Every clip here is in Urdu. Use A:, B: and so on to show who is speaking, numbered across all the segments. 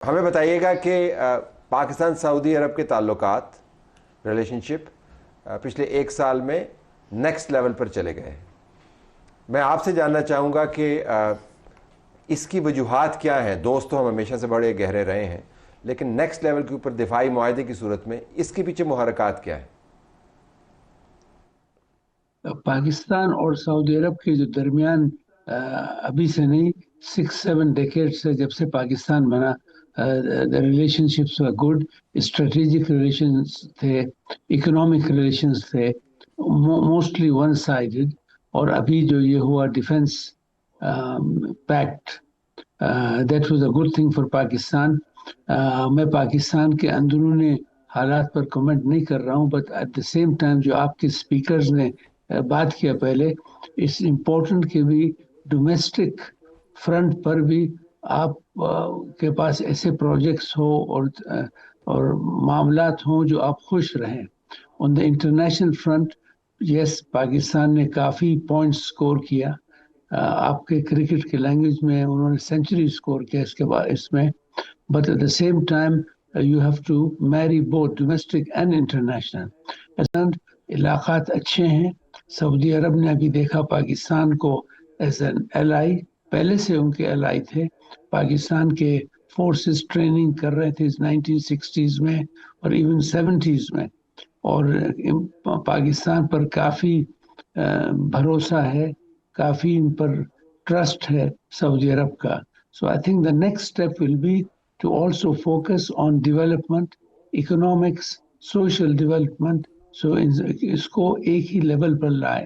A: ہمیں بتائیے گا کہ پاکستان سعودی عرب کے تعلقات ریلیشن شپ پچھلے ایک سال میں نیکسٹ لیول پر چلے گئے ہیں. میں آپ سے جاننا چاہوں گا کہ اس کی وجوہات کیا ہیں. دوست تو ہم ہمیشہ سے بڑے گہرے رہے ہیں، لیکن نیکسٹ لیول کے اوپر دفاعی معاہدے کی صورت میں اس کے پیچھے محرکات کیا ہیں؟
B: پاکستان اور سعودی عرب کے جو درمیان ابھی سے نہیں 6-7 ڈیکیڈ سے جب سے پاکستان بنا relation ships good, strategic relations تھے، اکنامک ریلیشنز تھے، موسٹلی ون سائڈڈ. اور ابھی جو یہ ہوا defence packet, that was a good thing for Pakistan. میں پاکستان کے اندرونی حالات پر کمنٹ نہیں کر رہا ہوں، but at the same time جو آپ کے اسپیکرز نے بات کیا پہلے، اس امپورٹنٹ کہ بھی ڈومیسٹک فرنٹ پر بھی آپ کے پاس ایسے پروجیکٹس ہو اور معاملات ہوں جو آپ خوش رہیں. آن دا انٹرنیشنل فرنٹ، یس، پاکستان نے کافی پوائنٹس سکور کیا. آپ کے کرکٹ کے لینگویج میں انہوں نے سینچری سکور کیا اس کے بعد اس میں. But at the same time you have to marry both domestic and international. علاقات اچھے ہیں. سعودی عرب نے ابھی دیکھا پاکستان کو ایز این ایلائی، پہلے سے ان کے ایلائی تھے. پاکستان کے فورسز ٹریننگ کر رہے تھے 1960s میں اور ایون 70s میں، اور پاکستان پر کافی بھروسہ ہے، کافی ان پر ٹرسٹ ہے سعودی عرب کا. So I think the next step will be to also focus on development, economics, social development. So اس کو ایک ہی لیول پر لائے.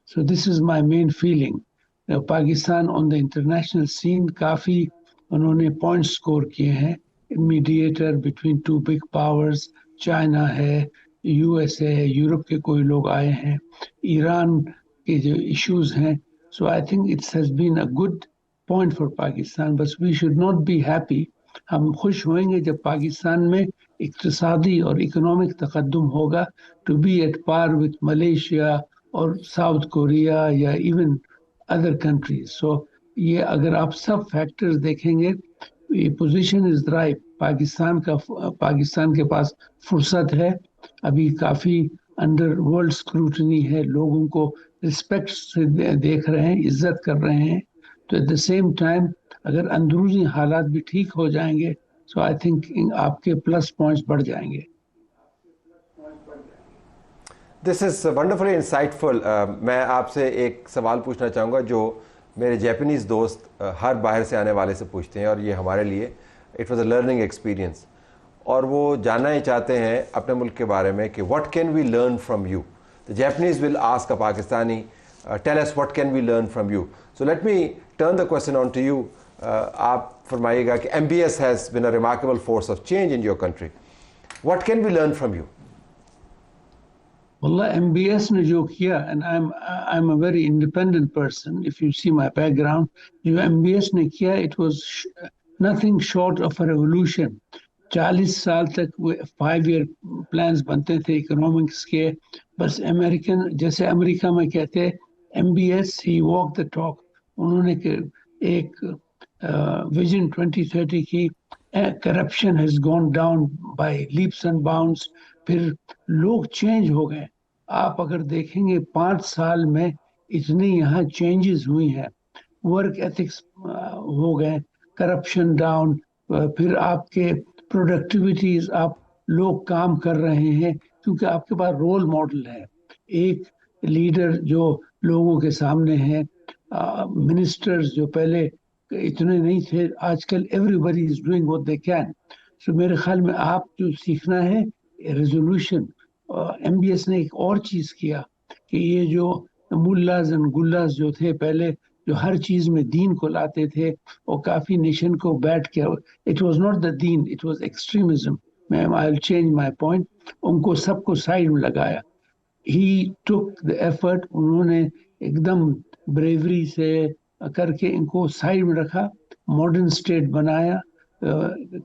B: So this is my main feeling. Pakistan on the international scene کافی انہوں نے پوائنٹ سکور کیے ہیں. Mediator between two big powers, China ہے، یو ایس اے ہے، یورپ کے کوئی لوگ آئے ہیں، ایران کے جو ایشوز ہیں. So I think it's has been a good point for Pakistan. بس we should not be happy. ہم خوش ہوئیں گے جب پاکستان میں اقتصادی اور اکنامک تقدم ہوگا to be at par with Malaysia اور ساؤتھ کوریا یا ایون ادر کنٹریز. سو یہ اگر آپ سب فیکٹرز دیکھیں گے، یہ پوزیشن از رائٹ. پاکستان کے پاس فرصت ہے. ابھی کافی انڈر ورلڈ اسکروٹنی ہے، لوگوں کو رسپیکٹ سے دیکھ رہے ہیں، عزت کر رہے ہیں. تو ایٹ دا سیم ٹائم اگر اندرونی حالات بھی ٹھیک ہو جائیں گے، سو آئی تھنک آپ کے پلس پوائنٹس بڑھ جائیں گے.
A: دس از ونڈرفلی انسائٹفل. میں آپ سے ایک سوال پوچھنا چاہوں گا جو میرے جیپنیز دوست ہر باہر سے آنے والے سے پوچھتے ہیں، اور یہ ہمارے لیے it was a learning experience. اور وہ جاننا ہی چاہتے ہیں اپنے ملک کے بارے میں کہ what can we learn from you. The Japanese will ask a Pakistani, tell us what can we learn from you. So let me turn the question on to you. آپ فرمائیے گا کہ MBS has been a remarkable force of change in your country. What can we learn from you?
B: واللہ MBS نے جو کیا، and I'm a very independent person. If you see my background, جو MBS نے کیا, it was nothing short of a revolution. 40 سال تک وہ 5 year plans بنتے تھے اکنامکس کے. بس جیسے امریکہ میں کہتے MBS he walked the talk. انہوں نے ایک ویژن 2030 کی. Corruption has gone down by leaps and bounds. پھر لوگ چینج ہو گئے. آپ اگر دیکھیں گے 5 سال میں اتنی یہاں چینجز ہوئی ہیں. ورک ایتھکس ہو گئے، کرپشن ڈاؤن، پھر آپ کے پروڈکٹیویٹیز، آپ لوگ کام کر رہے ہیں کیونکہ آپ کے پاس رول ماڈل ہے. ایک لیڈر جو لوگوں کے سامنے ہے. منسٹرز جو پہلے اتنے نہیں تھے، آج کل everybody is doing what they can. So میرے خیال میں آپ جو سیکھنا ہے ریزولوشن. MBS نے ایک اور چیز کیا کہ یہ جو ملاز اینڈ گلاز جو تھے پہلے، جو ہر چیز میں دین کو لاتے تھے اور کافی نیشن کو بیٹھ کے، اٹ واز ناٹ دا دین، it was extremism. I will change my point. ان کو سب کو سائڈ میں لگایا. He took the effort. انہوں نے ایک دم بریوری سے کر کے ان کو سائڈ میں رکھا، ماڈرن اسٹیٹ بنایا.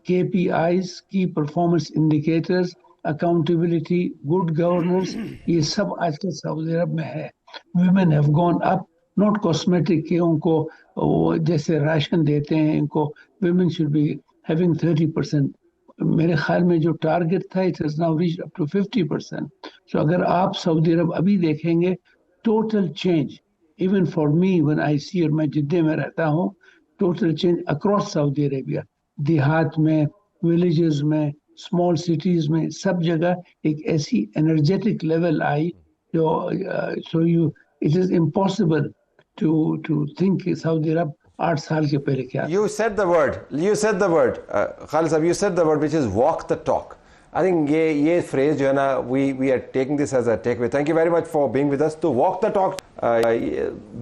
B: KPIs کی performance indicators, accountability, good governance, یہ سب آج کل سعودی عرب میں ہے. Women have gone up, not cosmetic کہ ان کو وہ جیسے راشن دیتے ہیں ان کو. Women should be having 30%. میرے خیال میں جو ٹارگٹ تھا it has now reached up to 50%. So اگر آپ سعودی عرب ابھی دیکھیں گے total change, even for me when I see, اور میں جدہ میں رہتا ہوں, total change across Saudi Arabia, دیہات میں, villages میں, small cities میں, سب جگہ ایک ایسی energetic level آئی جو so it is impossible to think Saudi Arab 8 سال کے پہلے کیا.
A: You said the word, Khalid صاحب, you said the word which is walk the talk. I think یہ phrase جو ہے نا, we are taking this as a takeaway. Thank you very much for being with us. To walk the talk,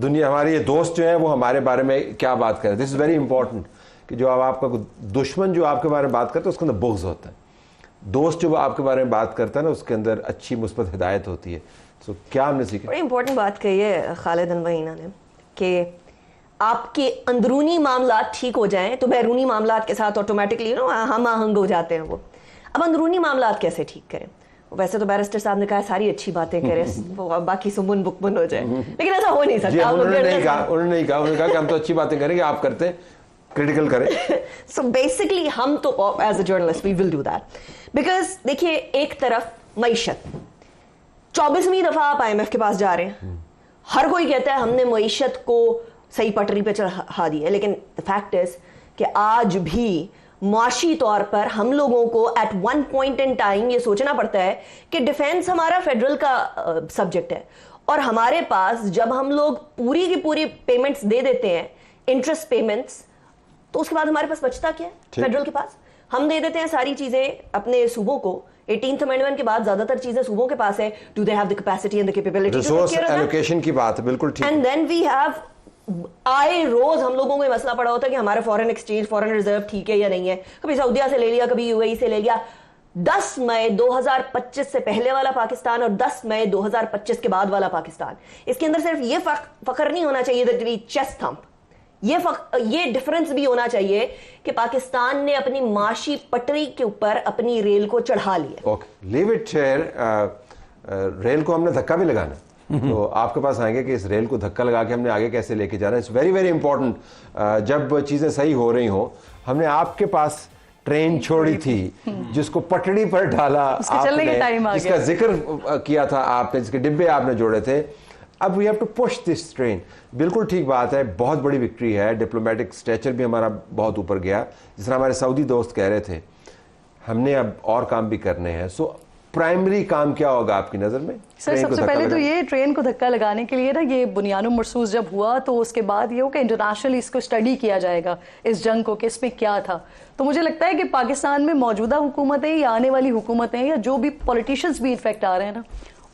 A: دنیا ہمارے یہ دوست جو ہیں وہ ہمارے بارے میں کیا بات کریں. This is very important کہ جو آپ کا دشمن جو آپ کے بارے میں بات کرتا ہے اس کے اندر بغض ہوتا ہے. دوست جو آپ کے بارے میں بات کرتا ہے نا اس کے اندر اچھی مثبت ہدایت ہوتی ہے. سو کیا ہم نے سیکھا؟
C: بڑی امپورٹنٹ بات کہی ہے خالد انوینہ نے کہ آپ کے اندرونی معاملات ٹھیک ہو جائیں تو بیرونی معاملات کے ساتھ آٹومیٹکلی ہم آہنگ ہو جاتے ہیں. وہ اب اندرونی معاملات کیسے ٹھیک کریں؟ ویسے تو بیرسٹر صاحب نے کہا ساری اچھی باتیں کریں, باقی سمن بکمن ہو جائے, لیکن ایسا ہو نہیں سکتا.
A: انہوں نے نہیں کہا کہ ہم تو اچھی باتیں کریں گے, آپ کرتے ہیں کریٹیکل کریں.
C: سو بیسکلی ہم تو as a journalist we will do that, because دیکھیے ایک طرف معیشت, 24ویں دفعہ آپ IMF کے پاس جا رہے ہیں, ہر کوئی کہتا ہے ہم نے معیشت کو صحیح پٹری پہ چڑھا دی ہے, لیکن the fact is کہ آج بھی معاشی طور پر ہم لوگوں کو at one point in time یہ سوچنا پڑتا ہے کہ ڈیفینس ہمارا فیڈرل کا سبجیکٹ ہے, اور ہمارے پاس جب ہم لوگ پوری کی پوری پیمنٹس دے دیتے ہیں, انٹرسٹ پیمنٹس, تو اس کے بعد ہمارے پاس بچتا کیا ہے فیڈرل کے پاس؟ ہم دے دیتے ہیں ساری چیزیں اپنے صوبوں کو. 18th amendment کے بعد زیادہ تر چیزیں صوبوں کے پاس ہے. Do they have the capacity and the capability to take care of that?
A: Resource allocation کی بات ہے, بالکل ٹھیک.
C: And then we have آئے روز ہم لوگوں کو یہ مسئلہ پڑا ہوتا ہے کہ ہمارا فورن ایکسچینج, فورن ریزرو ٹھیک ہے یا نہیں ہے. کبھی سعودیہ سے لے لیا, کبھی UAE سے لے لیا. 10 مئی 2025 سے پہلے والا پاکستان اور 10 مئی 2025 کے بعد والا پاکستان, اس کے اندر صرف یہ فخر نہیں ہونا چاہیے that we chest thump, یہ ڈفرنس بھی ہونا چاہیے کہ پاکستان نے اپنی معاشی پٹری کے اوپر اپنی ریل کو چڑھا لیا.
A: Leave it here. ریل کو ہم نے دھکا بھی لگانا, تو آپ کے پاس آئیں گے کہ اس ریل کو دھکا لگا کے ہم نے آگے کیسے لے کے جانا ہے. It's very very important. جب چیزیں صحیح ہو رہی ہوں, ہم نے آپ کے پاس ٹرین چھوڑی تھی جس کو پٹڑی پر ڈالا آپ نے, جس کا ذکر کیا تھا آپ نے, جس کے ڈبے آپ نے جوڑے تھے. اب we have to push this train. بالکل ٹھیک بات ہے, بہت بڑی وکٹری ہے, ڈپلومیٹک اسٹیچر بھی ہمارا بہت اوپر گیا. جس طرح ہمارے سعودی دوست کہہ رہے تھے, ہم نے اب اور کام بھی کرنے ہیں. سو پرائمری کام کیا ہوگا آپ کی نظر میں؟
D: سر سب سے پہلے تو یہ ٹرین کو دھکا لگانے کے لیے نا, یہ بنیاد و مرصوص جب ہوا تو اس کے بعد یہ ہو کہ انٹرنیشنلی اس کو اسٹڈی کیا جائے گا اس جنگ کو کہ اس میں کیا تھا. تو مجھے لگتا ہے کہ پاکستان میں موجودہ حکومتیں یا آنے والی حکومتیں یا جو بھی پولیٹیشنز بھی انفیکٹ آ رہے ہیں نا,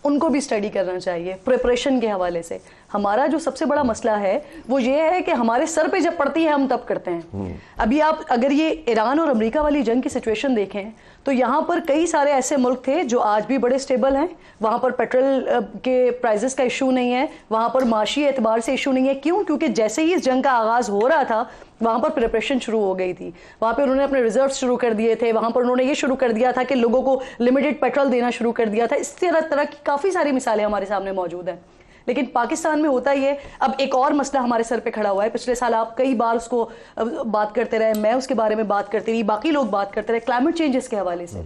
D: ان کو بھی اسٹڈی کرنا چاہیے پریپریشن کے حوالے سے. ہمارا جو سب سے بڑا مسئلہ ہے وہ یہ ہے کہ ہمارے سر پہ جب پڑتی ہے ہم تب کرتے ہیں. ابھی آپ اگر یہ ایران اور امریکہ والی جنگ کی سچویشن دیکھیں تو یہاں پر کئی سارے ایسے ملک تھے جو آج بھی بڑے سٹیبل ہیں, وہاں پر پیٹرول کے پرائزز کا ایشو نہیں ہے, وہاں پر معاشی اعتبار سے ایشو نہیں ہے. کیوں؟ کیونکہ جیسے ہی اس جنگ کا آغاز ہو رہا تھا وہاں پر پریپریشن شروع ہو گئی تھی, وہاں پہ انہوں نے اپنے ریزروز شروع کر دیے تھے, وہاں پر انہوں نے یہ شروع کر دیا تھا کہ لوگوں کو لمیٹڈ پیٹرول دینا شروع کر دیا تھا. اس طرح کی کافی ساری مثالیں ہمارے سامنے موجود ہیں. لیکن پاکستان میں ہوتا یہ, اب ایک اور مسئلہ ہمارے سر پہ کھڑا ہوا ہے. پچھلے سال آپ کئی بار اس کو بات کرتے رہے, میں اس کے بارے میں بات کرتی رہی, باقی لوگ بات کرتے رہے, کلائمیٹ چینجز کے حوالے سے.